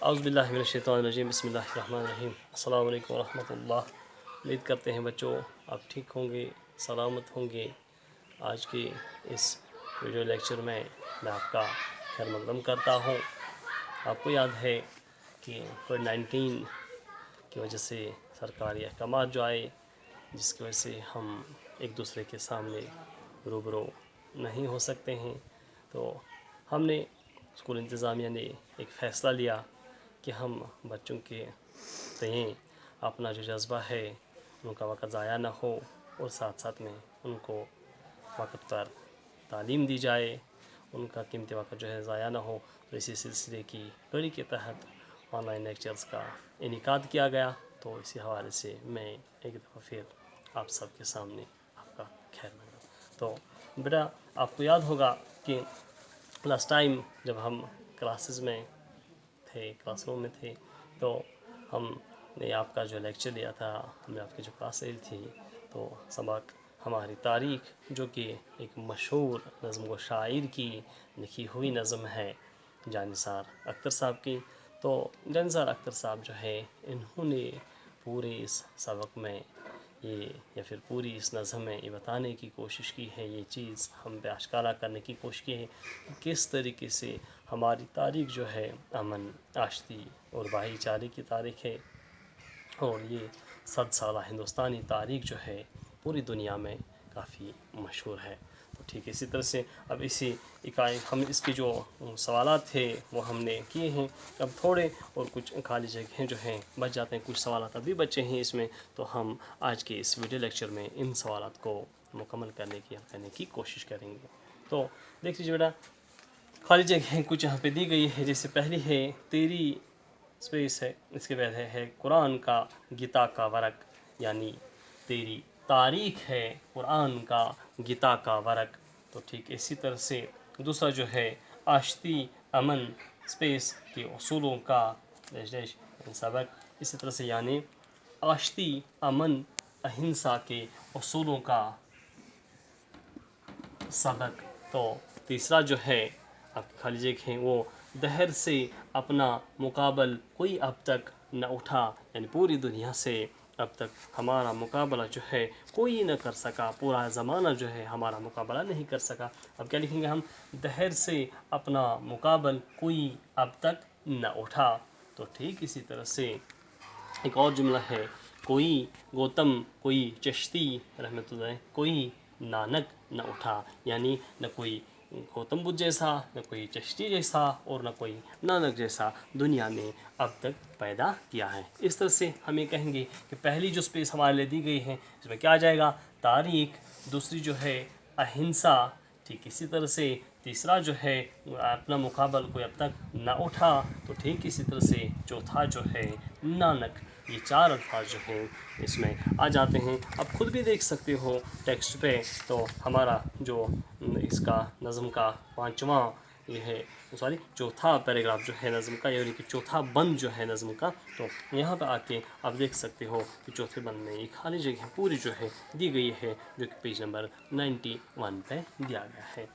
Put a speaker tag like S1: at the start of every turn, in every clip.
S1: اعوذ باللہ من الشیطان الرجیم بسم اللہ الرحمن الرحیم السلام علیکم ورحمۃ اللہ۔ امید کرتے ہیں بچوں آپ ٹھیک ہوں گے، سلامت ہوں گے۔ آج کے اس ویڈیو لیکچر میں آپ کا خیر مقدم کرتا ہوں۔ آپ کو یاد ہے کہ کووڈ-19 کی وجہ سے سرکاری احکامات جو آئے، جس کی وجہ سے ہم ایک دوسرے کے سامنے روبرو نہیں ہو سکتے ہیں، تو ہم نے اسکول انتظامیہ نے ایک فیصلہ لیا کہ ہم بچوں کے تئیں اپنا جو جذبہ ہے ان کا وقت ضائع نہ ہو، اور ساتھ ساتھ میں ان کو وقت پر تعلیم دی جائے، ان کا قیمتی وقت جو ہے ضائع نہ ہو۔ تو اسی سلسلے کی کڑی کے تحت آن لائن لیکچرز کا انعقاد کیا گیا۔ تو اسی حوالے سے میں ایک دفعہ پھر آپ سب کے سامنے آپ کا خیر مقدم۔ تو بیٹا آپ کو یاد ہوگا کہ لاسٹ ٹائم جب ہم کلاسز میں تھے، کلاس روم میں تھے، تو ہم نے آپ کا جو لیکچر لیا تھا، ہم نے آپ کی جو کلاس لی تھی، تو سبق ہماری تاریخ جو کہ ایک مشہور نظم و شاعر کی لکھی ہوئی نظم ہے جانثار اختر صاحب کی۔ تو جانثار اختر صاحب جو ہے انہوں نے پورے اس سبق میں یہ یا پھر پوری اس نظم میں یہ بتانے کی کوشش کی ہے، یہ چیز ہم پہ آشکارا کرنے کی کوشش کی ہے کہ کس طریقے سے ہماری تاریخ جو ہے امن، آشتی اور بھائی چارے کی تاریخ ہے، اور یہ 100 سالہ ہندوستانی تاریخ جو ہے پوری دنیا میں کافی مشہور ہے۔ تو ٹھیک اسی طرح سے اب اسی اکائی ہم اس کے جو سوالات تھے وہ ہم نے کیے ہیں۔ اب تھوڑے اور کچھ خالی جگہیں جو ہیں بچ جاتے ہیں، کچھ سوالات ابھی بچے ہیں اس میں، تو ہم آج کے اس ویڈیو لیکچر میں ان سوالات کو مکمل کرنے کی کوشش کریں گے۔ تو دیکھ لیجیے بیٹا، خالی جگہیں کچھ یہاں پہ دی گئی ہے، جیسے پہلی ہے تیری اسپیس ہے، اس کے بعد ہے قرآن کا گیتا کا ورق، یعنی تیری تاریخ ہے قرآن کا گیتا کا ورق۔ تو ٹھیک اسی طرح سے دوسرا جو ہے آشتی امن اسپیس کے اصولوں کا سبق، اسی طرح سے یعنی آشتی امن اہنسا کے اصولوں کا سبق۔ تو تیسرا جو ہے آپ کی خالی جگہ ہے وہ دہر سے اپنا مقابل کوئی اب تک نہ اٹھا، یعنی پوری دنیا سے اب تک ہمارا مقابلہ جو ہے کوئی نہ کر سکا، پورا زمانہ جو ہے ہمارا مقابلہ نہیں کر سکا۔ اب کیا لکھیں گے ہم؟ دہر سے اپنا مقابل کوئی اب تک نہ اٹھا۔ تو ٹھیک اسی طرح سے ایک اور جملہ ہے، کوئی گوتم کوئی چشتی رحمۃ اللہ، کوئی نانک نہ اٹھا، یعنی نہ کوئی گوتم بدھ جیسا، نہ کوئی چشتی جیسا، اور نہ کوئی نانک جیسا دنیا میں اب تک پیدا کیا ہے۔ اس طرح سے ہم یہ کہیں گے کہ پہلی جو اسپیس ہمارے لیے دی گئی ہے اس میں کیا آ جائے گا؟ تاریخ۔ دوسری جو ہے اہنسا۔ ٹھیک اسی طرح سے تیسرا جو ہے اپنا مقابل کوئی اب تک نہ اٹھا۔ تو ٹھیک اسی طرح سے چوتھا جو ہے نانک۔ یہ چار الفاظ جو ہیں اس میں آ جاتے ہیں۔ اب خود بھی دیکھ سکتے ہو ٹیکسٹ پہ، تو ہمارا جو اس کا نظم کا پانچواں یہ ہے، چوتھا پیراگراف جو ہے نظم کا، یعنی کہ چوتھا بند جو ہے نظم کا، تو یہاں پہ آ کے آپ دیکھ سکتے ہو کہ چوتھے بند میں یہ خالی جگہ پوری جو ہے دی گئی ہے، جو کہ پیج نمبر 91 پہ دیا گیا ہے۔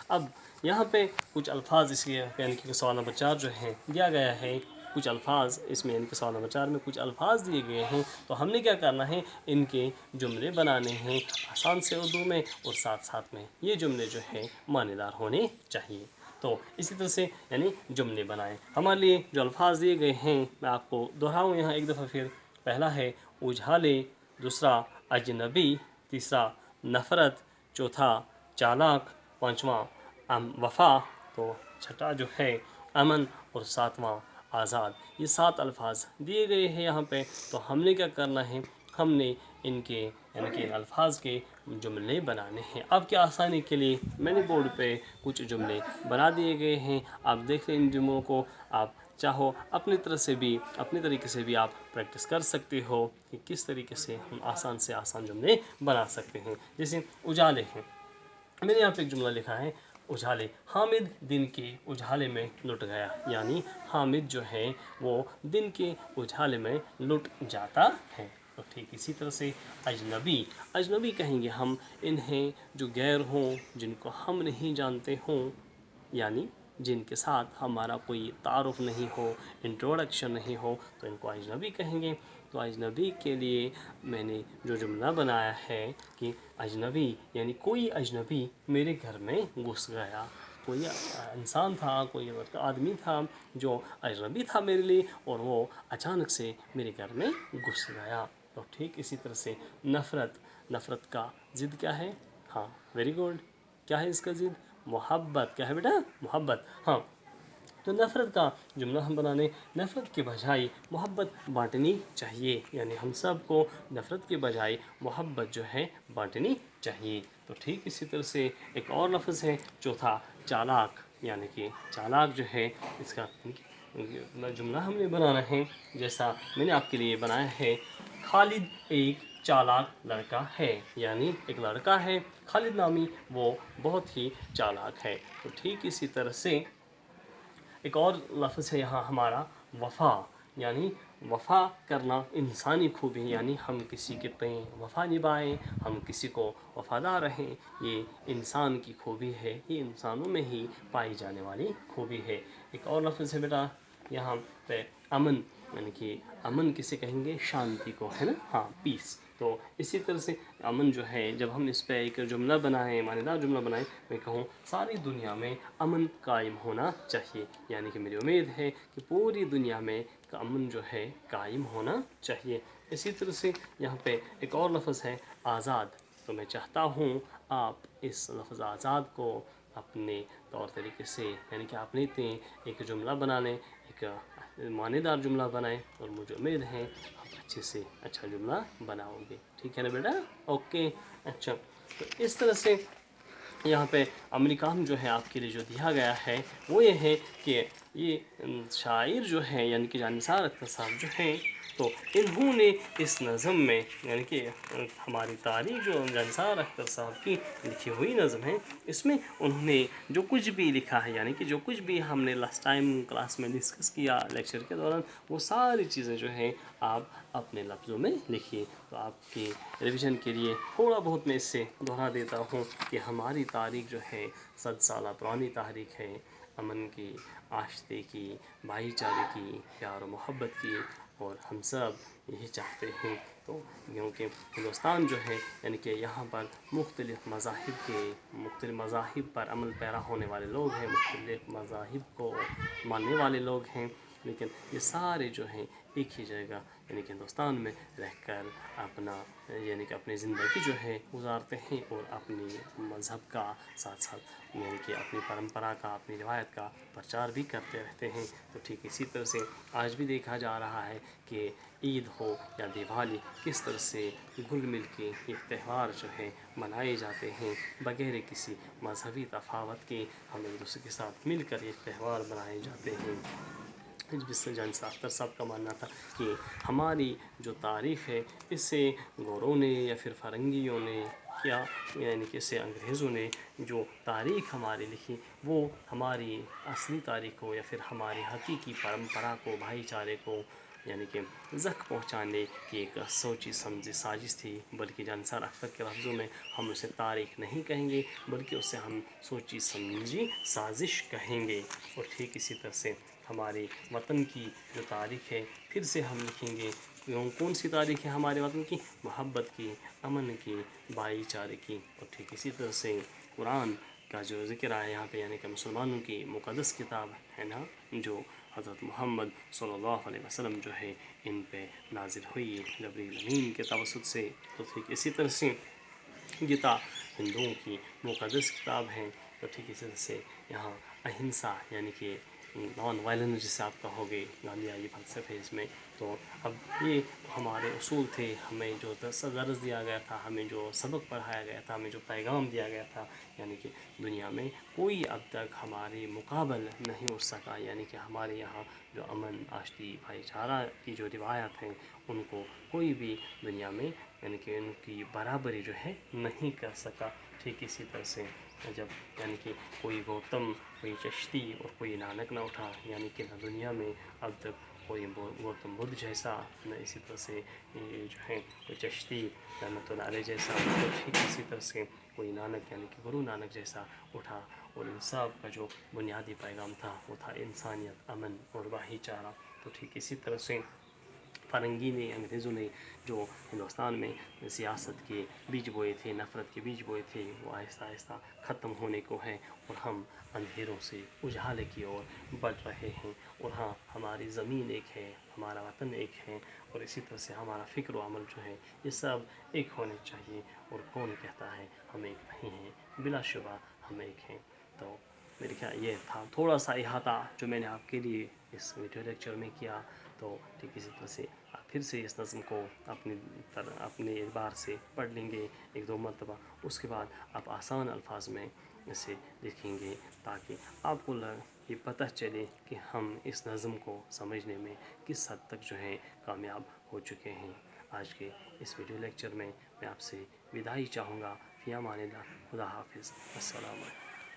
S1: اب یہاں پہ کچھ الفاظ اس لیے یعنی کہ سوال نمبر 4 جو ہے دیا گیا ہے، کچھ الفاظ اس میں، یعنی کہ سوال نمبر 4 میں کچھ الفاظ دیے گئے ہیں، تو ہم نے کیا کرنا ہے؟ ان کے جملے بنانے ہیں آسان سے اردو میں، اور ساتھ ساتھ میں یہ جملے جو ہے معنی دار ہونے چاہیے۔ تو اسی طرح سے یعنی جملے بنائیں۔ ہمارے لیے جو الفاظ دیے گئے ہیں میں آپ کو دہراؤں یہاں ایک دفعہ پھر۔ پہلا ہے اجھالے، دوسرا اجنبی، تیسرا نفرت، چوتھا چالاک، پانچواں وفا، تو چھٹا جو ہے امن، اور ساتواں آزاد۔ یہ 7 الفاظ دیے گئے ہیں یہاں پہ، تو ہم نے کیا کرنا ہے؟ ہم نے ان کے یعنی کہ الفاظ کے جملے بنانے ہیں۔ آپ کی آسانی کے لیے میں نے بورڈ پہ کچھ جملے بنا دیے گئے ہیں، آپ دیکھ لیں ان جملوں کو۔ آپ چاہو اپنی طریقے سے بھی آپ پریکٹس کر سکتے ہو کہ کس طریقے سے ہم آسان سے آسان جملے بنا سکتے ہیں۔ جیسے اجالے ہیں، میں نے یہاں پہ ایک جملہ لکھا ہے، اجالے، حامد دن کے اجالے میں لٹ گیا، یعنی حامد جو ہے وہ دن کے اجالے میں لٹ جاتا ہے۔ تو ٹھیک اسی طرح سے اجنبی، اجنبی کہیں گے ہم انہیں جو غیر ہوں، جن کو ہم نہیں جانتے ہوں، یعنی جن کے ساتھ ہمارا کوئی تعارف نہیں ہو، انٹروڈکشن نہیں ہو، تو ان کو اجنبی کہیں گے۔ تو اجنبی کے لیے میں نے جو جملہ بنایا ہے کہ اجنبی یعنی کوئی اجنبی میرے گھر میں گھس گیا، کوئی انسان تھا، کوئی آدمی تھا جو اجنبی تھا میرے لیے، اور وہ اچانک سے میرے گھر میں گھس گیا۔ تو ٹھیک اسی طرح سے نفرت کا ضد کیا ہے؟ ہاں ویری گڈ، کیا ہے اس کا ضد؟ محبت۔ کیا ہے بیٹا؟ محبت۔ ہاں، تو نفرت کا جملہ ہم بنانے، نفرت کے بجائے محبت بانٹنی چاہیے، یعنی ہم سب کو نفرت کے بجائے محبت جو ہے بانٹنی چاہیے۔ تو ٹھیک اسی طرح سے ایک اور لفظ ہے چوتھا، چالاک، یعنی کہ چالاک جو ہے اس کا جملہ ہم نے بنانا ہے جیسا میں نے آپ کے لیے بنایا ہے، خالد ایک چالاک لڑکا ہے، یعنی ایک لڑکا ہے خالد نامی، وہ بہت ہی چالاک ہے۔ تو ٹھیک اسی طرح سے ایک اور لفظ ہے یہاں ہمارا، وفا، یعنی وفا کرنا انسانی خوبی، یعنی ہم کسی کے تئیں وفا نبھائیں، ہم کسی کو وفادار رہیں، یہ انسان کی خوبی ہے، یہ انسانوں میں ہی پائی جانے والی خوبی ہے۔ ایک اور لفظ ہے بیٹا یہاں پہ امن، یعنی کہ امن کسے کہیں گے؟ شانتی کو، ہے نا؟ ہاں، پیس۔ تو اسی طرح سے امن جو ہے، جب ہم اس پہ ایک جملہ بنائیں، معنی دار جملہ بنائیں، میں کہوں ساری دنیا میں امن قائم ہونا چاہیے، یعنی کہ میری امید ہے کہ پوری دنیا میں امن جو ہے قائم ہونا چاہیے۔ اسی طرح سے یہاں پہ ایک اور لفظ ہے آزاد، تو میں چاہتا ہوں آپ اس لفظ آزاد کو اپنے طور طریقے سے، یعنی کہ اپنے تئیں ایک جملہ بنا لیں، ایک معنی دار جملہ بنائیں، اور مجھے امید ہے آپ اچھے سے اچھا جملہ بناؤ گے۔ ٹھیک ہے نا بیٹا؟ اوکے، اچھا۔ تو اس طرح سے یہاں پہ عملی کام جو ہے آپ کے لیے جو دیا گیا ہے وہ یہ ہے کہ یہ شاعر جو ہے، یعنی کہ جانثار اختر صاحب جو ہیں، تو انہوں نے اس نظم میں، یعنی کہ ہماری تاریخ جو جانثار اختر صاحب کی لکھی ہوئی نظم ہے، اس میں انہوں نے جو کچھ بھی لکھا ہے، یعنی کہ جو کچھ بھی ہم نے لاسٹ ٹائم کلاس میں ڈسکس کیا لیکچر کے دوران، وہ ساری چیزیں جو ہیں آپ اپنے لفظوں میں لکھیے۔ تو آپ کی ریویژن کے لیے تھوڑا بہت میں اس سے دہرا دیتا ہوں کہ ہماری تاریخ جو ہے 100 سالہ پرانی تاریخ ہے، امن کی، آشتی کی، بھائی چارے کی، پیار و محبت کی، اور ہم سب یہی چاہتے ہیں۔ تو کیونکہ ہندوستان جو ہے، یعنی کہ یہاں پر مختلف مذاہب پر عمل پیرا ہونے والے لوگ ہیں، مختلف مذاہب کو ماننے والے لوگ ہیں، لیکن یہ سارے جو ہیں ایک ہی جگہ، یعنی کہ ہندوستان میں رہ کر اپنا، یعنی کہ اپنی زندگی جو ہے گزارتے ہیں، اور اپنی مذہب کا ساتھ ساتھ، یعنی کہ اپنی پرمپرا کا، اپنی روایت کا پرچار بھی کرتے رہتے ہیں۔ تو ٹھیک اسی طرح سے آج بھی دیکھا جا رہا ہے کہ عید ہو یا دیوالی، کس طرح سے گل مل کے یہ تہوار جو ہے منائے جاتے ہیں، بغیر کسی مذہبی تفاوت کے ہم ایک دوسرے کے ساتھ مل کر یہ تہوار منائے جاتے ہیں۔ جس سے جانثار اختر صاحب کا ماننا تھا کہ ہماری جو تاریخ ہے، اس سے گوروں نے یا پھر فرنگیوں نے کیا، یعنی کہ اس سے انگریزوں نے جو تاریخ ہماری لکھی، وہ ہماری اصلی تاریخ کو یا پھر ہماری حقیقی پرمپرا کو، بھائی چارے کو، یعنی کہ زخم پہنچانے کی ایک سوچی سمجھی سازش تھی۔ بلکہ جانثار اختر کے لفظوں میں ہم اسے تاریخ نہیں کہیں گے، بلکہ اسے ہم سوچی سمجھی سازش کہیں گے۔ اور ٹھیک اسی طرح سے ہمارے وطن کی جو تاریخ ہے، پھر سے ہم لکھیں گے، کون سی تاریخ ہے ہمارے وطن کی؟ محبت کی، امن کی، بھائی چارے کی۔ اور ٹھیک اسی طرح سے قرآن کا جو ذکر آیا یہاں پہ، یعنی کہ مسلمانوں کی مقدس کتاب ہے نا، جو حضرت محمد صلی اللہ علیہ وسلم جو ہے ان پہ نازل ہوئی جبریل امین کے توسط سے۔ تو ٹھیک اسی طرح سے گیتا ہندوؤں کی مقدس کتاب ہے۔ تو ٹھیک اسی طرح سے یہاں اہنسا، یعنی کہ نان وائلنس جسے آپ کہوگے، گاندھی فلسفے اس میں۔ تو اب یہ ہمارے اصول تھے، ہمیں جو درس دیا گیا تھا، ہمیں جو سبق پڑھایا گیا تھا، ہمیں جو پیغام دیا گیا تھا، یعنی کہ دنیا میں کوئی اب تک ہمارے مقابل نہیں اٹھ سکا، یعنی کہ ہمارے یہاں جو امن، آشتی، بھائی چارہ کی جو روایات ہیں، ان کو کوئی بھی دنیا میں، یعنی کہ ان کی برابری جو ہے نہیں کر سکا۔ ٹھیک اسی طرح سے جب یعنی کہ کوئی گوتم، کوئی چشتی اور کوئی نانک نہ اٹھا، یعنی کہ نہ دنیا میں اب تک کوئی گوتم بدھ جیسا، نہ اسی طرح سے یہ جو ہے کوئی چشتی رحمۃ اللہ علیہ جیسا، ٹھیک اسی طرح سے کوئی نانک یعنی کہ گرو نانک جیسا اٹھا، اور ان سب کا جو بنیادی پیغام تھا وہ تھا انسانیت، امن اور بھائی چارہ۔ تو ٹھیک اسی طرح سے فرنگی نے، انگریزوں نے جو ہندوستان میں سیاست کے بیج بوئے تھے، نفرت کے بیج بوئے تھے، وہ آہستہ آہستہ ختم ہونے کو ہیں، اور ہم اندھیروں سے اجالے کی اور بڑھ رہے ہیں۔ اور ہاں، ہماری زمین ایک ہے، ہمارا وطن ایک ہے، اور اسی طرح سے ہمارا فکر و عمل جو ہے یہ سب ایک ہونے چاہیے۔ اور کون کہتا ہے ہم ایک نہیں ہیں؟ بلا شبہ ہم ایک ہیں۔ تو میرے خیال یہ تھا تھوڑا سا احاطہ جو میں نے آپ کے لیے اس ویڈیو لیکچر میں کیا۔ تو ٹھیک اسی طرح سے آپ پھر سے اس نظم کو اپنے اعتبار سے پڑھ لیں گے ایک دو مرتبہ، اس کے بعد آپ آسان الفاظ میں اسے لکھیں گے، تاکہ آپ کو یہ پتہ چلے کہ ہم اس نظم کو سمجھنے میں کس حد تک جو ہے کامیاب ہو چکے ہیں۔ آج کے اس ویڈیو لیکچر میں آپ سے وداعی چاہوں گا۔ فی امان اللہ، خدا حافظ، السلام علیکم۔